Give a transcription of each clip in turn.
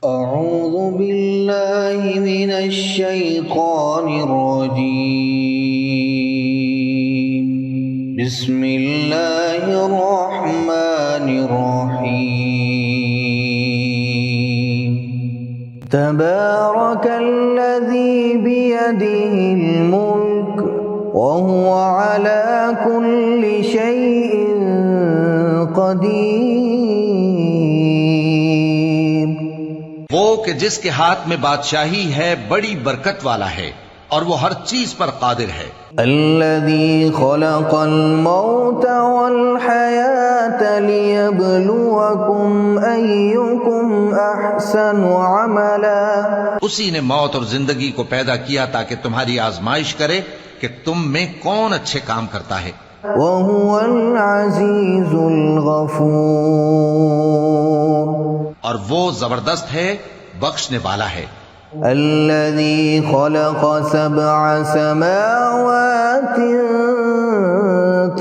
أعوذ بالله من الشيطان الرجيم. بسم الله الرحمن الرحيم. تبارك الذي بيده الملك وهو على كل شيء قدير. وہ کہ جس کے ہاتھ میں بادشاہی ہے بڑی برکت والا ہے اور وہ ہر چیز پر قادر ہے. الذي خلق الموت والحياة ليبلوكم أيكم أحسن عملا. اسی نے موت اور زندگی کو پیدا کیا تاکہ تمہاری آزمائش کرے کہ تم میں کون اچھے کام کرتا ہے. وهو العزيز الغفور. اور وہ زبردست ہے، بخشنے والا ہے. الذي خلق سبع سماوات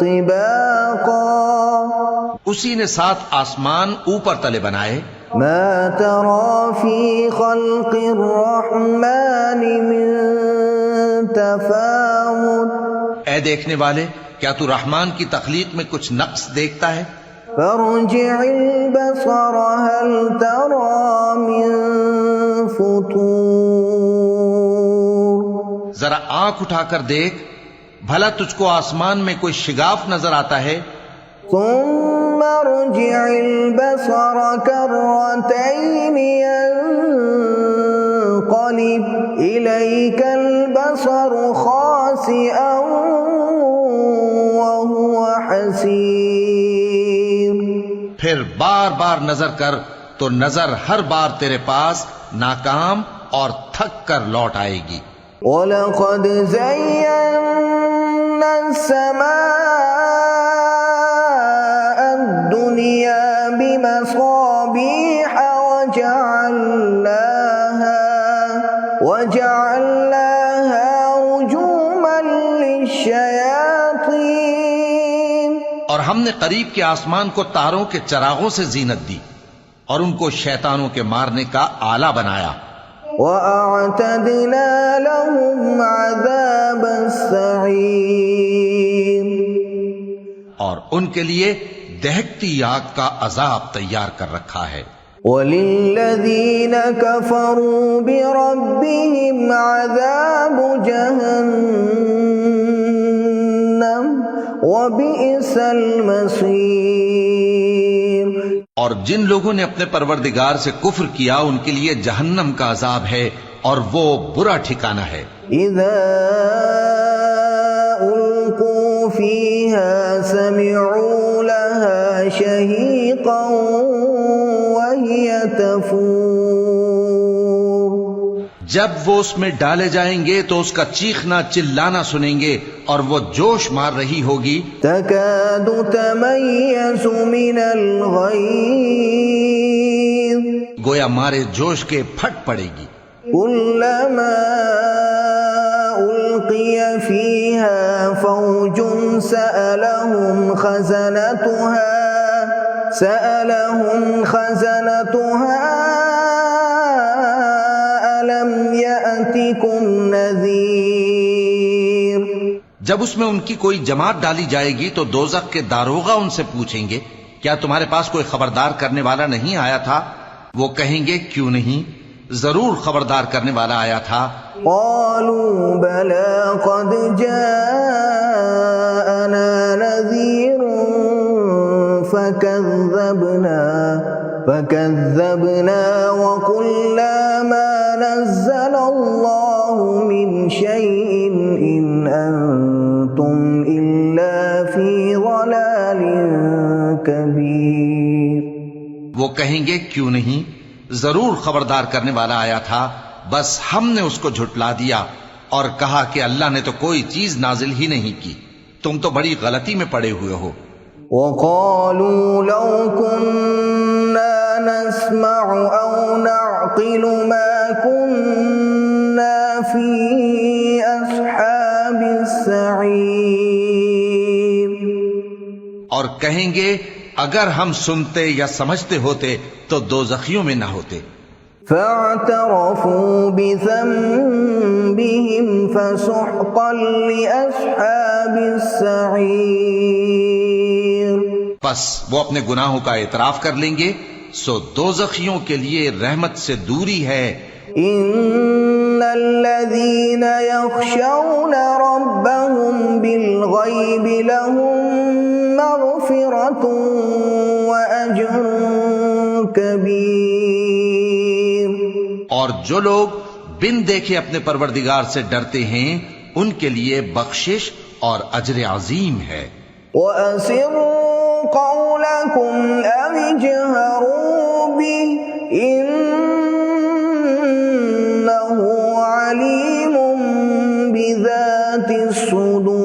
طباقا. اسی نے 7 آسمان اوپر تلے بنائے. ما ترى في خلق الرحمن من تفاوت. اے دیکھنے والے، کیا تو رحمان کی تخلیق میں کچھ نقص دیکھتا ہے؟ فارجع البصر هل ترى من فطور. ذرا آنکھ اٹھا کر دیکھ، بھلا تجھ کو آسمان میں کوئی شگاف نظر آتا ہے؟ ثم ارجع البصر كرتين ينقلب إليك البصر خاسئا وهو حسير. پھر بار بار نظر کر تو نظر ہر بار تیرے پاس ناکام اور تھک کر لوٹ آئے گی. وَلَقَدْ زَيَّنَّا السَّمَاءَ الدُّنْيَا بِمَصَابِيحَ وَجَعَلْنَاهَا رُجُومًا لِلشَّيَاطِينِ. اور ہم نے قریب کے آسمان کو تاروں کے چراغوں سے زینت دی اور ان کو شیطانوں کے مارنے کا آلہ بنایا. وَأَعْتَدْنَا لَهُمْ عَذَابَ السَّعِيرِ. اور ان کے لیے دہکتی آگ کا عذاب تیار کر رکھا ہے. وَلِلَّذِينَ كَفَرُوا بِرَبِّهِمْ عَذَابُ جَهَنَّمَ وَبِئْسَ الْمَصِيرُ. اور جن لوگوں نے اپنے پروردگار سے کفر کیا ان کے لیے جہنم کا عذاب ہے اور وہ برا ٹھکانہ ہے. اذا القوا فيها سمعوا لها شهيقا وهي تفور. جب وہ اس میں ڈالے جائیں گے تو اس کا چیخنا چلانا سنیں گے اور وہ جوش مار رہی ہوگی. تكاد تميز من الغيظ. گویا مارے جوش کے پھٹ پڑے گی. كلما ألقي فيها فوج سألهم خزنتها ألم يأتكم نذير. جب اس میں ان کی کوئی جماعت ڈالی جائے گی تو دوزخ کے داروغہ ان سے پوچھیں گے کیا تمہارے پاس کوئی خبردار کرنے والا نہیں آیا تھا؟ وہ کہیں گے کیوں نہیں، ضرور خبردار کرنے والا آیا تھا. قالوا بلى قد جاءنا نذير فكذبنا وقلنا ما نزل الله من شيء إن أنتم إلا في ضلال كبير. وہ کہیں گے کیوں نہیں، ضرور خبردار کرنے والا آیا تھا، بس ہم نے اس کو جھٹلا دیا اور کہا کہ اللہ نے تو کوئی چیز نازل ہی نہیں کی، تم تو بڑی غلطی میں پڑے ہوئے ہو. وقالوا لو كنا نسمع أو نعقل ما كنا في أصحاب السعير. اور کہیں گے اگر ہم سنتے یا سمجھتے ہوتے تو دوزخیوں میں نہ ہوتے. فاعترفوا بذنبهم فسحقا لأصحاب السعير. پس وہ اپنے گناہوں کا اعتراف کر لیں گے، سو دوزخیوں کے لیے رحمت سے دوری ہے. ان الذين يخشون ربهم بالغيب لهم مغفرة واجر كبير. اور جو لوگ بن دیکھے اپنے پروردگار سے ڈرتے ہیں ان کے لیے بخشش اور اجر عظیم ہے. وَأَسِرُّوا قَوْلَكُمْ أَوِ اجْهَرُوا بِهِ إِنَّهُ عَلِيمٌ بِذَاتِ الصُّدُورِ.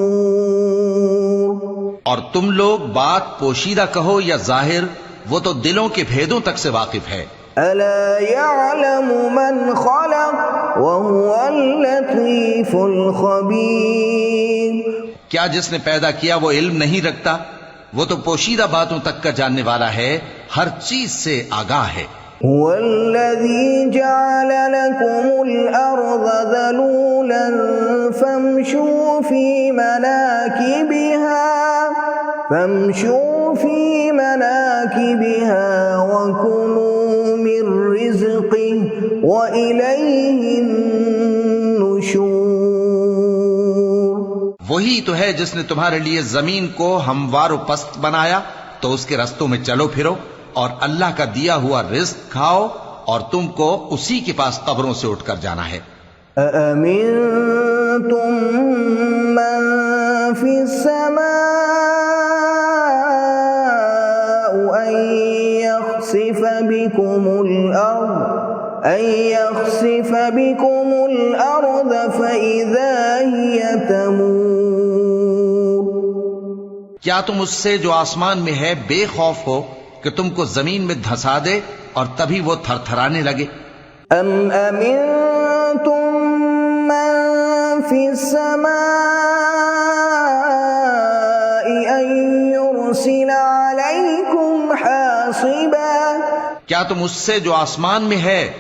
اور تم لوگ بات پوشیدہ کہو یا ظاہر، وہ تو دلوں کے بھیدوں تک سے واقف ہے. أَلَا يَعْلَمُ مَنْ خَلَقَ وَهُوَ اللَّطِيفُ الْخَبِيرُ. کیا جس نے پیدا کیا وہ علم نہیں رکھتا؟ وہ تو پوشیدہ باتوں تک کا جاننے والا ہے، ہر چیز سے آگاہ ہے. هو الذي جعل لكم الأرض ذلولا فامشوا في مناكبها وكلوا من رزقه وإليه النشور. وہی تو ہے جس نے تمہارے لیے زمین کو ہموار و پست بنایا تو اس کے رستوں میں چلو پھرو اور اللہ کا دیا ہوا رزق کھاؤ، اور تم کو اسی کے پاس قبروں سے اٹھ کر جانا ہے. أَأَمِنتُم مَّن فِي السَّمَاءِ أَن يَخْسِفَ بِكُمُ الْأَرْضَ فَإِذَا هِيَ تَمُورُ. کیا تم اس سے جو آسمان میں ہے بے خوف ہو کہ تم کو زمین میں دھسا دے اور تبھی وہ تھر تھرانے لگے؟ أَمْ أَمِنتُم مَّن فِي السَّمَاءِ أَن يُرْسِلَ عَلَيْكُمْ حَاصِبًا. کیا تم اس سے جو آسمان میں ہے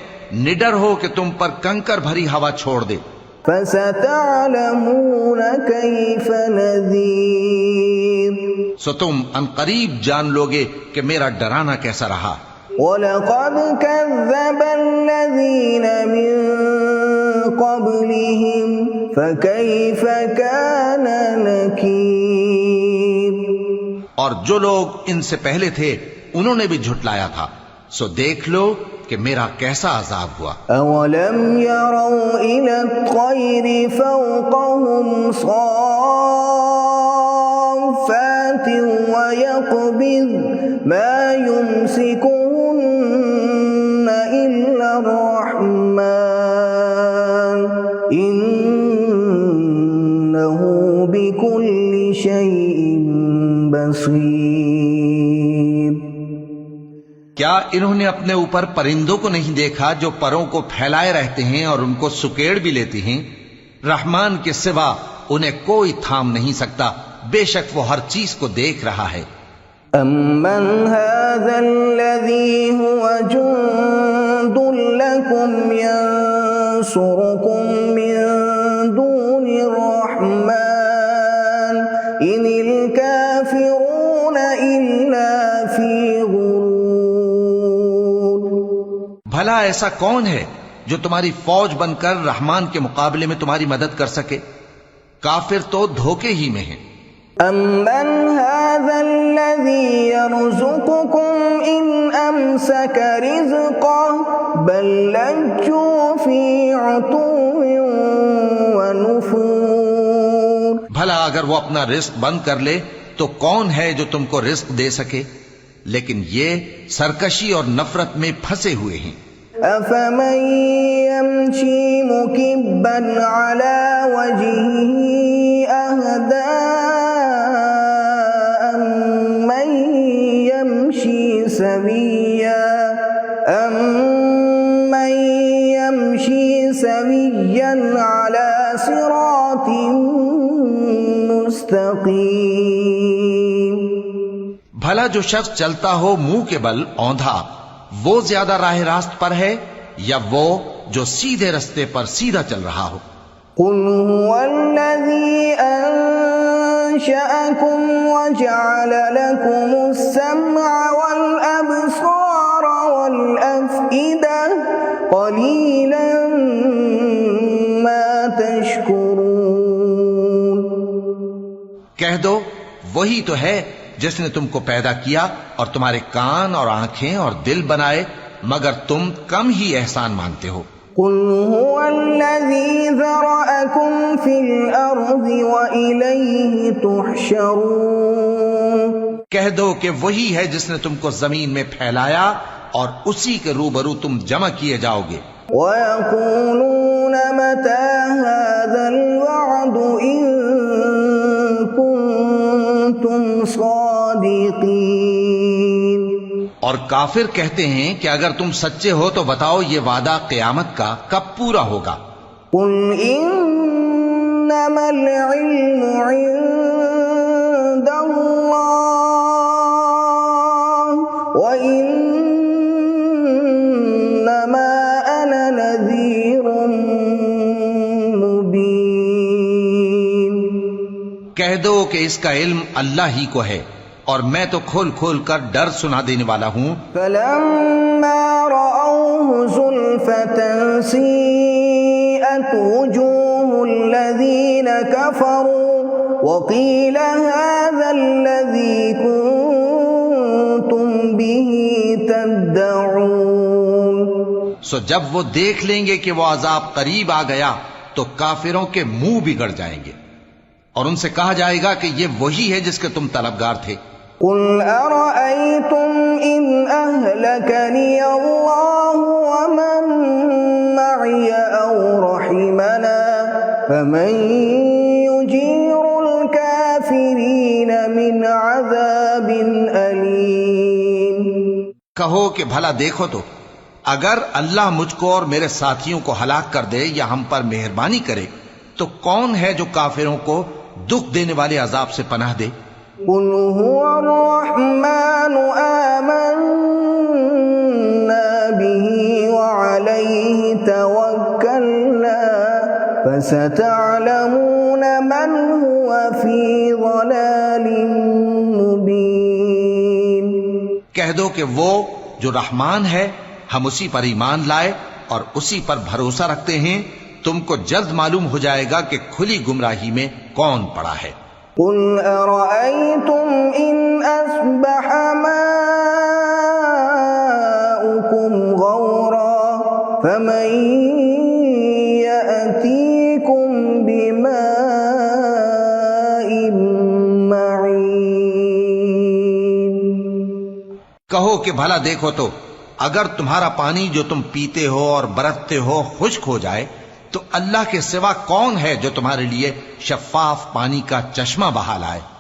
نڈر ہو کہ تم پر کنکر بھری ہوا چھوڑ دے؟ فَسَتَعْلَمُونَ كَيْفَ نَذِيرِ. سو تم عنقریب جان لوگے کہ میرا ڈرانا کیسا رہا. وَلَقَدْ كَذَّبَ الَّذِينَ مِن قَبْلِهِمْ فَكَيْفَ كَانَ نَكِيرِ. اور جو لوگ ان سے پہلے تھے انہوں نے بھی جھٹلایا تھا، سو دیکھ لو کہ میرا کیسا عذاب ہوا. أَوَلَمْ يَرَوْا إِلَى الطَّيْرِ فَوْقَهُمْ صَافَّاتٍ وَيَقْبِضْنَ مَا يُمْسِكُهُنَّ إِلَّا الرَّحْمَنُ إِنَّهُ بِكُلِّ شَيْءٍ بَصِيرٌ. کیا انہوں نے اپنے اوپر پرندوں کو نہیں دیکھا جو پروں کو پھیلائے رہتے ہیں اور ان کو سکیڑ بھی لیتے ہیں؟ رحمان کے سوا انہیں کوئی تھام نہیں سکتا، بے شک وہ ہر چیز کو دیکھ رہا ہے. أَمَّنْ هَذَا الَّذِي هُوَ جُندٌ لَكُمْ يَنصُرُكُم مِّن دُونِ الرَّحْمَنِ إِنِ الْكَافِرُونَ إِلَّا فِي غُرُورٍ. بھلا ایسا کون ہے جو تمہاری فوج بن کر رحمان کے مقابلے میں تمہاری مدد کر سکے؟ کافر تو دھوکے ہی میں ہیں. أَمَّنْ هَذَا الَّذِي يَرْزُقُكُمْ إِنْ أَمْسَكَ رِزْقَهُ بَل لَّجُّوا فِي عُتُوٍّ وَنُفُورٍ. بھلا اگر وہ اپنا رزق بند کر لے تو کون ہے جو تم کو رزق دے سکے؟ لیکن یہ سرکشی اور نفرت میں پھنسے ہوئے ہیں. أَفَمَن يَمْشِي مُكِبًّا عَلَى وَجْهِهِ أَهْدَىٰ أَمَّن يَمْشِي سَوِيًّا عَلَى صِرَاطٍ مُّسْتَقِيمٍ. بھلا جو شخص چلتا ہو منہ کے بل اوندھا، وہ زیادہ راہ راست پر ہے یا وہ جو سیدھے رستے پر سیدھا چل رہا ہو؟ قل هو الذي أنشأكم وجعل لكم السمع والأبصار والأفئدة قليلا ما تشكرون۔ کہہ دو وہی تو ہے جس نے تم کو پیدا کیا اور تمہارے کان اور آنکھیں اور دل بنائے، مگر تم کم ہی احسان مانتے ہو۔ قل هو الذي ذرأكم في الأرض وإليه تحشرون۔ کہہ دو کہ وہی ہے جس نے تم کو زمین میں پھیلایا اور اسی کے روبرو تم جمع کیے جاؤ گے۔ وَيَقُولُونَ مَتَى هَذَا الْوَعْدُ إِن كُنتُمْ صَادِقِينَ۔ اور کافر کہتے ہیں کہ اگر تم سچے ہو تو بتاؤ یہ وعدہ قیامت کا کب پورا ہوگا؟ قُلْ إِنَّمَا الْعِلْمُ عِندَ اللَّهِ وَإِنَّمَا أَنَا نَذِيرٌ مُبِينٌ۔ کہہ دو کہ اس کا علم اللہ ہی کو ہے اور میں تو کھول کھول کر ڈر سنا دینے والا ہوں۔ فَلَمَّا رَأَوْهُ زُلْفَةً سِيئَتْ وُجُوهُ الَّذِينَ كَفَرُوا وَقِيلَ هَذَا الَّذِي كُنتُم بِهِ تَدَّعُونَ۔ سو جب وہ دیکھ لیں گے کہ وہ عذاب قریب آ گیا تو کافروں کے منہ بگڑ جائیں گے اور ان سے کہا جائے گا کہ یہ وہی ہے جس کے تم طلبگار تھے۔ قُلْ أَرَأَيْتُمْ إِنْ أَهْلَكَنِيَ اللَّهُ وَمَن مَّعِيَ أَوْ رَحِمَنَا فَمَن يُجِيرُ الْكَافِرِينَ مِنْ عَذَابٍ أَلِيمٍ۔ کہو کہ بھلا دیکھو تو اگر اللہ مجھ کو اور میرے ساتھیوں کو ہلاک کر دے یا ہم پر مہربانی کرے تو کون ہے جو کافروں کو دکھ دینے والے عذاب سے پناہ دے؟ قُلْ هُوَ الرَّحْمَنُ آمَنَّا بِهِ وَعَلَيْهِ تَوَكَّلْنَا فَسَتَعْلَمُونَ مَنْ هُوَ فِي ضَلَالٍ مُبِينٍ۔ کہہ دو کہ وہ جو رحمان ہے ہم اسی پر ایمان لائے اور اسی پر بھروسہ رکھتے ہیں، تم کو جلد معلوم ہو جائے گا کہ کھلی گمراہی میں کون پڑا ہے۔ قُلْ أَرَأَيْتُمْ إِنْ أَصْبَحَ مَاؤُكُمْ غَوْرًا فَمَن يَأْتِيكُم بِمَاءٍ مَّعِينٍ۔ کہو کہ بھلا دیکھو تو اگر تمہارا پانی جو تم پیتے ہو اور برتتے ہو خشک ہو جائے تو اللہ کے سوا کون ہے جو تمہارے لیے شفاف پانی کا چشمہ بہا لائے؟